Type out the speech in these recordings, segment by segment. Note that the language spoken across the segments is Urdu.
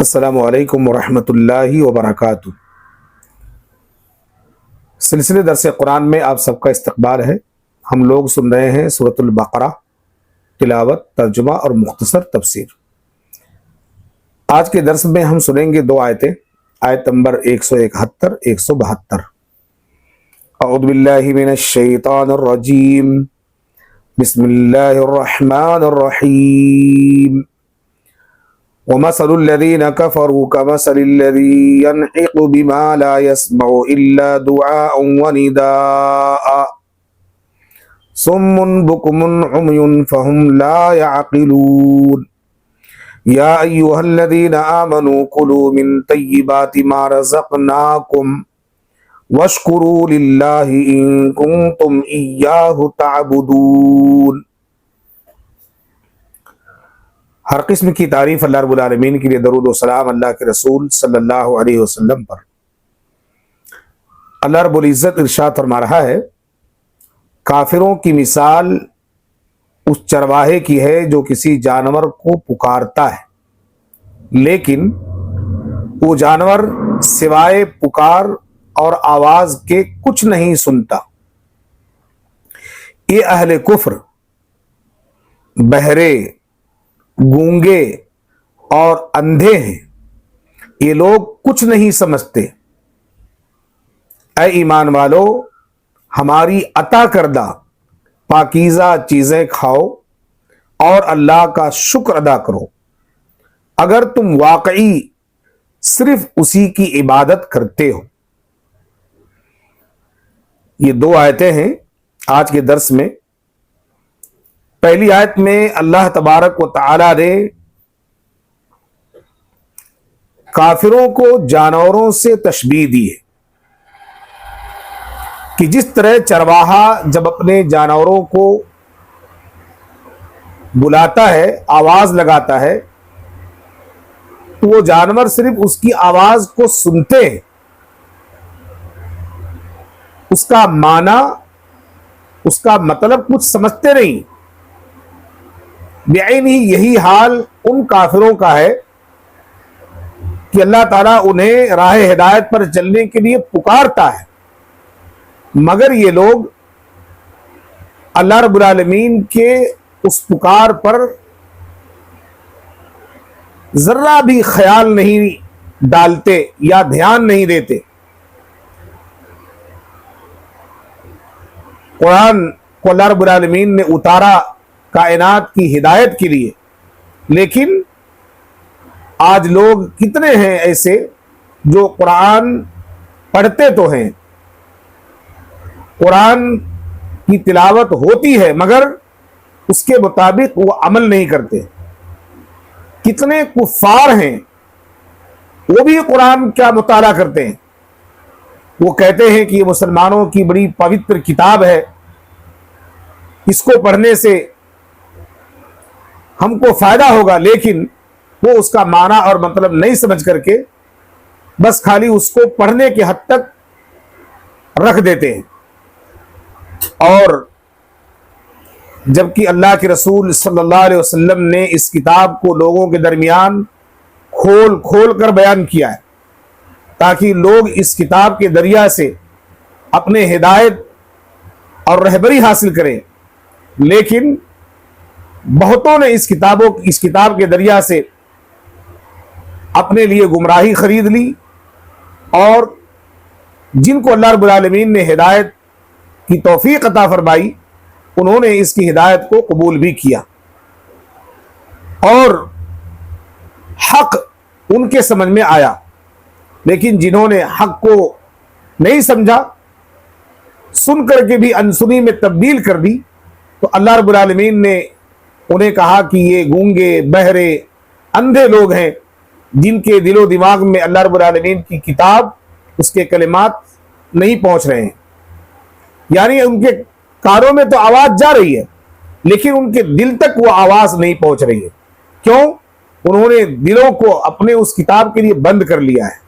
السلام علیکم ورحمۃ اللہ وبرکاتہ۔ سلسلے درس قرآن میں آپ سب کا استقبال ہے۔ ہم لوگ سن رہے ہیں سورۃ البقرہ، تلاوت، ترجمہ اور مختصر تفسیر۔ آج کے درس میں ہم سنیں گے دو آیتیں، آیت نمبر 171 172۔ اعوذ باللہ من الشیطان الرجیم، بسم اللہ الرحمن الرحیم۔ وَمَثَلُ الَّذِينَ كَفَرُوا كَمَثَلِ الَّذِي يَنْعِقُ بِمَا لَا يَسْمَعُ إِلَّا دُعَاءً وَنِدَاءً صُمٌّ بُكْمٌ عُمْيٌ فَهُمْ لَا يَعْقِلُونَ يَا أَيُّهَا الَّذِينَ آمَنُوا كُلُوا مِن طَيِّبَاتِ مَا رَزَقْنَاكُمْ وَاشْكُرُوا لِلَّهِ إِن كُنتُمْ إِيَّاهُ تَعْبُدُونَ۔ ہر قسم کی تعریف اللہ رب العالمین کے لیے، درود و سلام اللہ کے رسول صلی اللہ علیہ وسلم پر۔ اللہ رب العزت ارشاد فرما رہا ہے، کافروں کی مثال اس چرواہے کی ہے جو کسی جانور کو پکارتا ہے، لیکن وہ جانور سوائے پکار اور آواز کے کچھ نہیں سنتا۔ یہ اہل کفر، بہرے، گونگے اور اندھے ہیں، یہ لوگ کچھ نہیں سمجھتے۔ اے ایمان والو، ہماری عطا کردہ پاکیزہ چیزیں کھاؤ اور اللہ کا شکر ادا کرو، اگر تم واقعی صرف اسی کی عبادت کرتے ہو۔ یہ دو آیتیں ہیں آج کے درس میں۔ پہلی آیت میں اللہ تبارک و تعالی نے کافروں کو جانوروں سے تشبیہ دی ہے کہ جس طرح چرواہا جب اپنے جانوروں کو بلاتا ہے، آواز لگاتا ہے، تو وہ جانور صرف اس کی آواز کو سنتے ہیں، اس کا معنی، اس کا مطلب کچھ سمجھتے نہیں۔ بعین ہی یہی حال ان کافروں کا ہے کہ اللہ تعالیٰ انہیں راہ ہدایت پر چلنے کے لیے پکارتا ہے، مگر یہ لوگ اللہ رب العالمین کے اس پکار پر ذرہ بھی خیال نہیں ڈالتے یا دھیان نہیں دیتے۔ قرآن کو اللہ رب العالمین نے اتارا کائنات کی ہدایت کے لیے، لیکن آج لوگ کتنے ہیں ایسے جو قرآن پڑھتے تو ہیں، قرآن کی تلاوت ہوتی ہے، مگر اس کے مطابق وہ عمل نہیں کرتے۔ کتنے کفار ہیں، وہ بھی قرآن کا مطالعہ کرتے ہیں، وہ کہتے ہیں کہ یہ مسلمانوں کی بڑی پوتر کتاب ہے، اس کو پڑھنے سے ہم کو فائدہ ہوگا، لیکن وہ اس کا معنی اور مطلب نہیں سمجھ کر کے بس خالی اس کو پڑھنے کے حد تک رکھ دیتے ہیں۔ اور جبکہ اللہ کے رسول صلی اللہ علیہ وسلم نے اس کتاب کو لوگوں کے درمیان کھول کھول کر بیان کیا ہے، تاکہ لوگ اس کتاب کے ذریعہ سے اپنے ہدایت اور رہبری حاصل کریں، لیکن بہتوں نے اس کتاب کے ذریعہ سے اپنے لیے گمراہی خرید لی، اور جن کو اللہ رب العالمین نے ہدایت کی توفیق عطا فرمائی، انہوں نے اس کی ہدایت کو قبول بھی کیا، اور حق ان کے سمجھ میں آیا۔ لیکن جنہوں نے حق کو نہیں سمجھا، سن کر کے بھی انسنی میں تبدیل کر دی، تو اللہ رب العالمین نے انہیں کہا کہ یہ گونگے، بہرے، اندھے لوگ ہیں، جن کے دل و دماغ میں اللہ رب العالمین کی کتاب، اس کے کلمات نہیں پہنچ رہے ہیں۔ یعنی ان کے کانوں میں تو آواز جا رہی ہے، لیکن ان کے دل تک وہ آواز نہیں پہنچ رہی ہے۔ کیوں؟ انہوں نے دلوں کو اپنے اس کتاب کے لیے بند کر لیا ہے،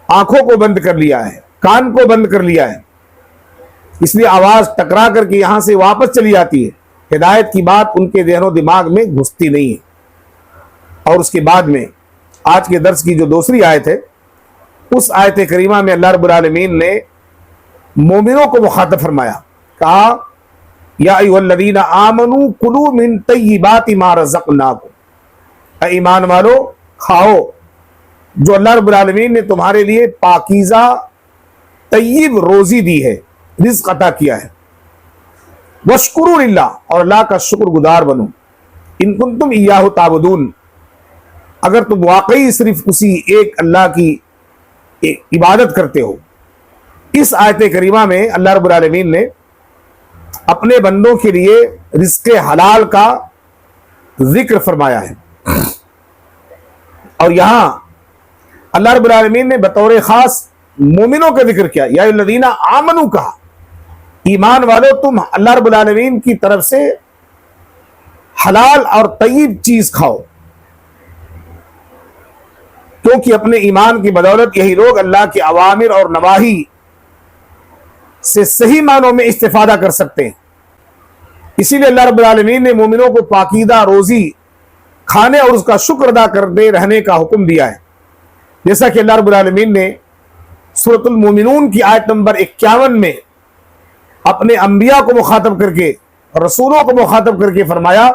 آنکھوں کو بند کر لیا ہے، کان کو بند کر لیا ہے، اس لیے آواز ٹکرا کر کے یہاں سے واپس چلی جاتی ہے، ہدایت کی بات ان کے ذہن و دماغ میں گھستی نہیں ہے۔ اور اس کے بعد میں آج کے درس کی جو دوسری آیت ہے، اس آیت کریمہ میں اللہ رب العالمین نے مومنوں کو مخاطب فرمایا، کہا یا ایھا الذین آمنوا کلوا من طیبات ما رزقناکم، اے ایمان والو کھاؤ جو اللہ رب العالمین نے تمہارے لیے پاکیزہ طیب روزی دی ہے، رزق عطا کیا ہے، واشکروا للہ، اور اللہ کا شکر گزار بنو، ان کنتم ایاہ تعبدون، اگر تم واقعی صرف اسی ایک اللہ کی عبادت کرتے ہو۔ اس آیت کریمہ میں اللہ رب العالمین نے اپنے بندوں کے لیے رزق حلال کا ذکر فرمایا ہے، اور یہاں اللہ رب العالمین نے بطور خاص مومنوں کا ذکر کیا، یا الذین آمنوا کہا، ایمان والو تم اللہ رب العالمین کی طرف سے حلال اور طیب چیز کھاؤ، کیونکہ اپنے ایمان کی بدولت یہی لوگ اللہ کے اوامر اور نواہی سے صحیح معنوں میں استفادہ کر سکتے ہیں۔ اسی لیے اللہ رب العالمین نے مومنوں کو پاکیزہ روزی کھانے اور اس کا شکر ادا کرتے رہنے کا حکم دیا ہے، جیسا کہ اللہ رب العالمین نے سورۃ المومنون کی آیت نمبر 51 میں اپنے انبیاء کو مخاطب کر کے، رسولوں کو مخاطب کر کے فرمایا،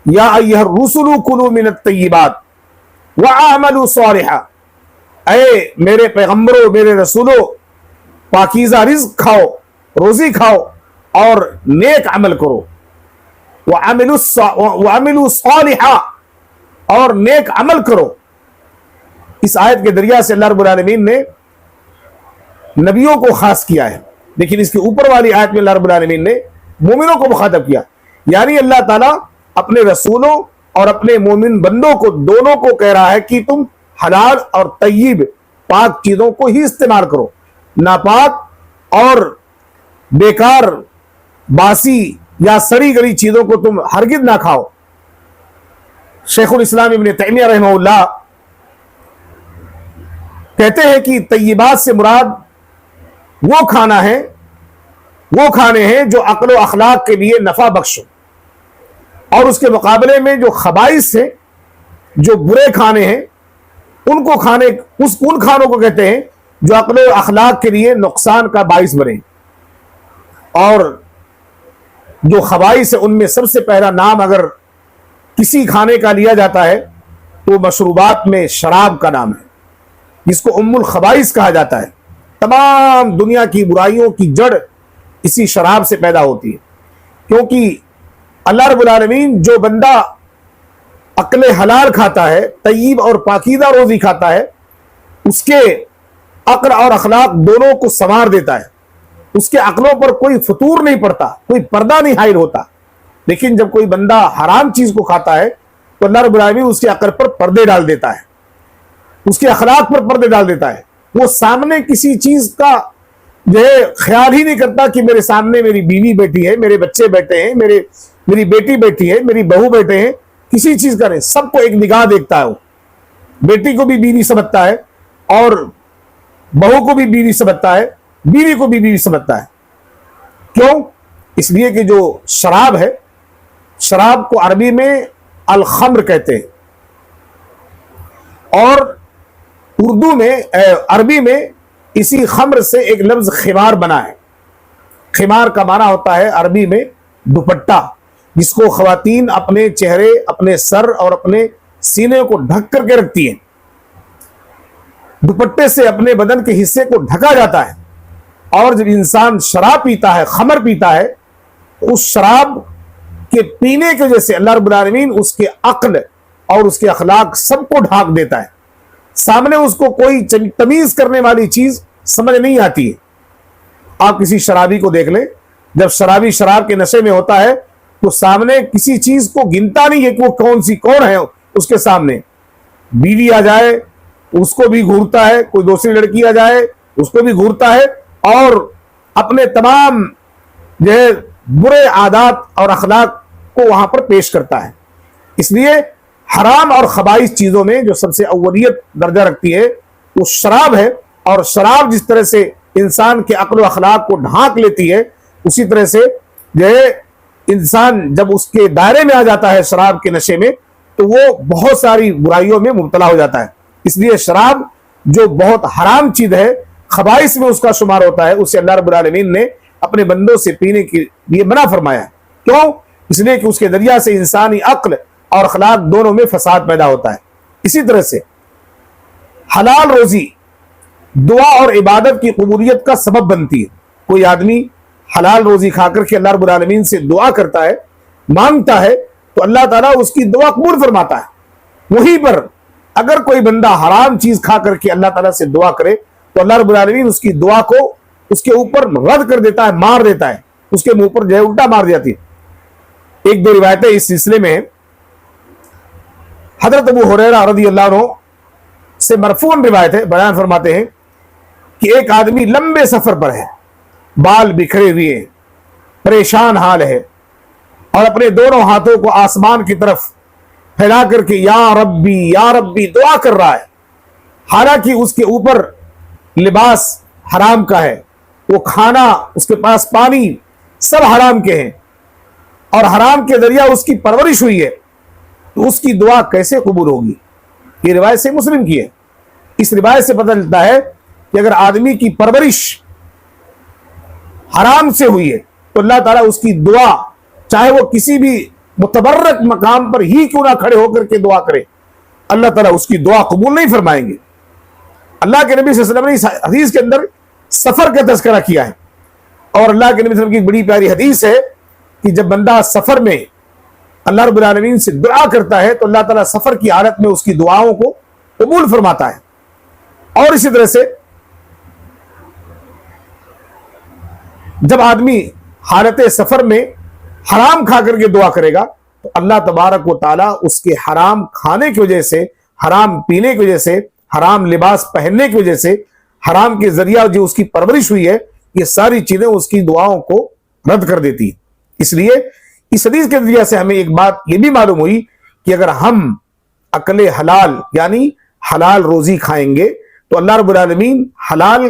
یا ایھا الرسل کلوا من الطیبات وَاعْمَلُوا صَالِحًا، اے میرے پیغمبروں، میرے رسولوں، پاکیزہ رزق کھاؤ، روزی کھاؤ اور نیک عمل کرو، وَاعْمِلُوا صَالِحًا، اور نیک عمل کرو۔ اس آیت کے ذریعہ سے اللہ رب العالمین نے نبیوں کو خاص کیا ہے، لیکن اس کے اوپر والی آیت میں اللہ رب العالمین نے مومنوں کو مخاطب کیا، یعنی اللہ تعالیٰ اپنے رسولوں اور اپنے مومن بندوں کو دونوں کو کہہ رہا ہے کہ تم حلال اور طیب پاک چیزوں کو ہی استعمال کرو، ناپاک اور بیکار باسی یا سڑی گلی چیزوں کو تم ہرگز نہ کھاؤ۔ شیخ الاسلام ابن تیمیہ رحمہ اللہ کہتے ہیں کہ طیبات سے مراد وہ کھانے ہیں جو عقل و اخلاق کے لیے نفع بخش ہو، اور اس کے مقابلے میں جو خبائث ہیں، جو برے کھانے ہیں، ان کھانوں کو کہتے ہیں جو عقل و اخلاق کے لیے نقصان کا باعث بنے۔ اور جو خبائث ہیں ان میں سب سے پہلا نام اگر کسی کھانے کا لیا جاتا ہے تو مشروبات میں شراب کا نام ہے، جس کو ام الخبائث کہا جاتا ہے۔ تمام دنیا کی برائیوں کی جڑ اسی شراب سے پیدا ہوتی ہے، کیونکہ اللہ رب العالمین جو بندہ عقل حلال کھاتا ہے، طیب اور پاکیزہ روزی کھاتا ہے، اس کے عقل اور اخلاق دونوں کو سنوار دیتا ہے، اس کے عقلوں پر کوئی فطور نہیں پڑتا، کوئی پردہ نہیں حائل ہوتا۔ لیکن جب کوئی بندہ حرام چیز کو کھاتا ہے تو اللہ رب العالمین اس کے عقل پر پردے ڈال دیتا ہے، اس کے اخلاق پر پردے ڈال دیتا ہے، وہ سامنے کسی چیز کا جو ہے خیال ہی نہیں کرتا کہ میرے سامنے میری بیوی بیٹھی ہے، میرے بچے بیٹھے ہیں، میری بیٹی بیٹھی ہے، میری بہو بیٹھے ہیں، کسی چیز کا نہیں، سب کو ایک نگاہ دیکھتا ہے۔ وہ بیٹی کو بھی بیوی سمجھتا ہے اور بہو کو بھی بیوی سمجھتا ہے، بیوی کو بھی بیوی سمجھتا ہے۔ کیوں؟ اس لیے کہ جو شراب ہے، شراب کو عربی میں الخمر کہتے ہیں، اور اردو میں عربی میں اسی خمر سے ایک لفظ خمار بنا ہے۔ خمار کا معنی ہوتا ہے عربی میں دوپٹہ، جس کو خواتین اپنے چہرے، اپنے سر اور اپنے سینے کو ڈھک کر کے رکھتی ہیں۔ دوپٹے سے اپنے بدن کے حصے کو ڈھکا جاتا ہے، اور جب انسان شراب پیتا ہے، خمر پیتا ہے، تو اس شراب کے پینے کی وجہ سے اللہ رب العالمین اس کے عقل اور اس کے اخلاق سب کو ڈھانک دیتا ہے، سامنے اس کو کوئی تمیز کرنے والی چیز سمجھ نہیں آتی ہے۔ آپ کسی شرابی کو دیکھ لیں، جب شرابی شراب کے نشے میں ہوتا ہے تو سامنے کسی چیز کو گنتا نہیں ہے کہ وہ کون ہے اس کے سامنے۔ بیوی آ جائے اس کو بھی گھورتا ہے، کوئی دوسری لڑکی آ جائے اس کو بھی گھورتا ہے، اور اپنے تمام جو ہے برے عادات اور اخلاق کو وہاں پر پیش کرتا ہے۔ اس لیے حرام اور خبائث چیزوں میں جو سب سے اولیت درجہ رکھتی ہے وہ شراب ہے، اور شراب جس طرح سے انسان کے عقل و اخلاق کو ڈھانک لیتی ہے، اسی طرح سے جو ہے انسان جب اس کے دائرے میں آ جاتا ہے شراب کے نشے میں، تو وہ بہت ساری برائیوں میں مبتلا ہو جاتا ہے۔ اس لیے شراب جو بہت حرام چیز ہے، خبائث میں اس کا شمار ہوتا ہے، اسے اللہ رب العالمین نے اپنے بندوں سے پینے کے لیے منع فرمایا. کیوں؟ اس لیے کہ اس کے ذریعہ سے انسانی عقل اور اخلاق دونوں میں فساد پیدا ہوتا ہے. اسی طرح سے حلال روزی دعا اور عبادت کی قبولیت کا سبب بنتی ہے. کوئی آدمی حلال روزی کھا کر کے اللہ رب العالمین سے دعا کرتا ہے، مانگتا ہے، تو اللہ تعالیٰ اس کی دعا قبول فرماتا ہے. وہیں پر اگر کوئی بندہ حرام چیز کھا کر کے اللہ تعالیٰ سے دعا کرے تو اللہ رب العالمین اس کی دعا کو اس کے اوپر رد کر دیتا ہے، مار دیتا ہے، اس کے منہ پر جو ہے الٹا مار جاتی ہے. ایک دو روایتیں اس سلسلے میں ہیں. حضرت ابو ہریرہ رضی اللہ عنہ سے مرفوعاً روایت ہے، بیان فرماتے ہیں کہ ایک آدمی لمبے سفر پر ہے، بال بکھرے ہوئے، پریشان حال ہے، اور اپنے دونوں ہاتھوں کو آسمان کی طرف پھیلا کر کے یا ربی دعا کر رہا ہے. حالانکہ اس کے اوپر لباس حرام کا ہے، وہ کھانا، اس کے پاس پانی سب حرام کے ہیں، اور حرام کے ذریعہ اس کی پرورش ہوئی ہے، تو اس کی دعا کیسے قبول ہوگی؟ یہ روایت سے مسلم کی ہے. اس روایت سے پتہ چلتا ہے کہ اگر آدمی کی پرورش حرام سے ہوئی ہے تو اللہ تعالیٰ اس کی دعا، چاہے وہ کسی بھی متبرک مقام پر ہی کیوں نہ کھڑے ہو کر کے دعا کرے، اللہ تعالیٰ اس کی دعا قبول نہیں فرمائیں گے. اللہ کے نبی صلی اللہ علیہ وسلم نے اس حدیث کے اندر سفر کا تذکرہ کیا ہے، اور اللہ کے نبی صلی اللہ علیہ وسلم کی ایک بڑی پیاری حدیث ہے کہ جب بندہ سفر میں اللہ رب العالمین سے دعا کرتا ہے تو اللہ تعالیٰ سفر کی حالت میں اس کی دعاؤں کو قبول فرماتا ہے. اور اسی طرح سے جب آدمی حالت سفر میں حرام کھا کر کے دعا کرے گا تو اللہ تبارک و تعالیٰ اس کے حرام کھانے کی وجہ سے، حرام پینے کی وجہ سے، حرام لباس پہننے کی وجہ سے، حرام کے ذریعہ جو اس کی پرورش ہوئی ہے، یہ ساری چیزیں اس کی دعاؤں کو رد کر دیتی. اس لیے اس حدیث کے ذریعے سے ہمیں ایک بات یہ بھی معلوم ہوئی کہ اگر ہم اکل حلال یعنی حلال روزی کھائیں گے تو اللہ رب العالمین حلال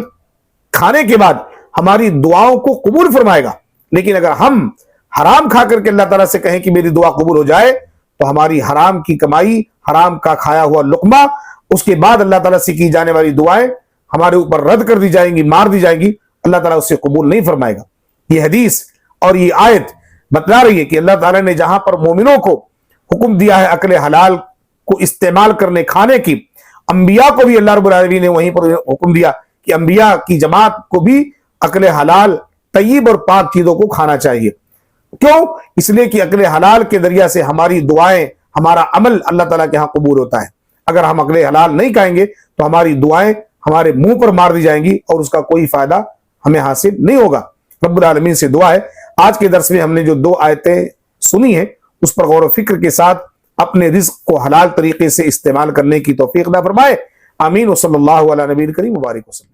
کھانے کے بعد ہماری دعاؤں کو قبول فرمائے گا. لیکن اگر ہم حرام کھا کر کے اللہ تعالیٰ سے کہیں کہ میری دعا قبول ہو جائے تو ہماری حرام کی کمائی، حرام کا کھایا ہوا لقمہ، اس کے بعد اللہ تعالیٰ سے کی جانے والی دعائیں ہمارے اوپر رد کر دی جائیں گی، مار دی جائیں گی. اللہ تعالیٰ اس سے قبول نہیں فرمائے گا. یہ حدیث اور یہ آیت بتلا رہی ہے کہ اللہ تعالیٰ نے جہاں پر مومنوں کو حکم دیا ہے اکل حلال کو استعمال کرنے، کھانے کی، انبیاء کو بھی اللہ رب العالمین نے وہیں پر حکم دیا کہ انبیاء کی جماعت کو بھی اکل حلال، طیب اور پاک چیزوں کو کھانا چاہیے. کیوں؟ اس لیے کہ اکل حلال کے ذریعہ سے ہماری دعائیں، ہمارا عمل اللہ تعالیٰ کے ہاں قبول ہوتا ہے. اگر ہم اکل حلال نہیں کھائیں گے تو ہماری دعائیں ہمارے منہ پر مار دی جائیں گی اور اس کا کوئی فائدہ ہمیں حاصل نہیں ہوگا. رب العالمین سے دعا ہے آج کے درس میں ہم نے جو 2 آیتیں سنی ہیں اس پر غور و فکر کے ساتھ اپنے رزق کو حلال طریقے سے استعمال کرنے کی توفیق عطا فرمائے. آمین. وصلی اللہ علی نبی کریم مبارک وسلم.